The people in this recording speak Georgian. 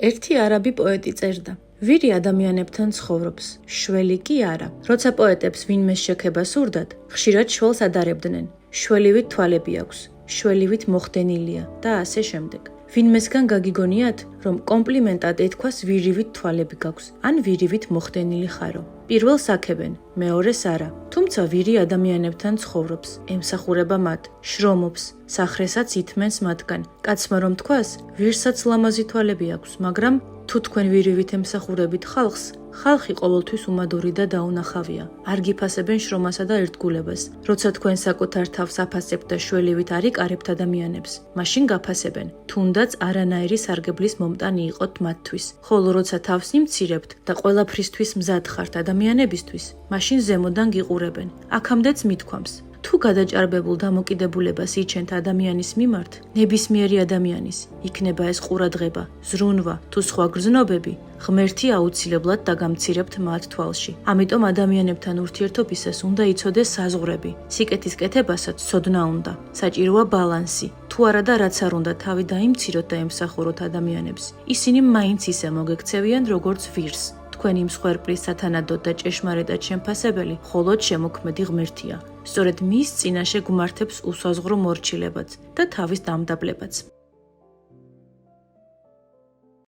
ერთი არაბი პოეტი წერდა: ვირი ადამიანებთან ცხოვრობს, შველი კი არა. როცა პოეტებს ვინმეს შექება სურდათ, ხშირად შველს ადარებდნენ. შველივით თვალები აქვს, შველივით მოხდენილია და ასე შემდეგ. ვინმესგან გაგიგონიათ, რომ კომპლიმენტად ეთქვას ვირივით თვალები გაქვს, ან ვირივით მოხდენილი ხარო. პირველს აქებენ, მეორეს არა. თუმცა ვირი ადამიანებთან ცხოვრობს, ემსახურება მათ, შრომობს, სახრესაც ითმენს მათგან. კაცმა რომ თქვას, ვირსაც ლამაზი თვალები აქვს, მაგრამ თუ თქვენ ვირივით ემსახურებით ხალხს, ხალხი ყოველთვის უმადური და დაუნახავია. არ გიფასებენ შრომასა და ერთგულებას. როცა თქვენ საკუთარ თავს აფასებთ და შველივით არ იკარებთ ადამიანებს, მაშინ გაფასებენ, თუნდაც არანაირი სარგებლის მომტანი იყოთ მათთვის. ხოლო როცა თავს იმცირებთ და ყველაფრისთვის მზად ხართ ადამიანებისთვის, მაშინ ზემოდან გიყურებენ. აქამდეც მithქვამს. თუ გადაჭარბებულ დამოკიდებულებას იჩენთ ადამიანის მიმართ, ნებისმიერი ადამიანის, იქნება ეს ყურადღება, ზრუნვა თუ სხვა გრძნობები, ღმერთი აუცილებლად დაგამცირებთ მათ თვალში. ამიტომ ადამიანებთან ურთიერთობისას უნდა იცოდეს საზღვრები. სიკეთის კეთებასაც ცოდნა უნდა. საჭიროა ბალანსი. თუ არა და რაც არ უნდა თავი დაიმციროთ და ემსახუროთ ადამიანებს, ისინი მაინც ისე მოგექცევიან როგორც ვირს. თქვენი მსხვერპლის სათანადოდ და ჭეშმარიტად შემფასებელი მხოლოდ შემოქმედი ღმერთია. სწორედ მის წინაშე გვმართებს უსაზღვრო მორჩილებაც და თავის დამდაბლებაც.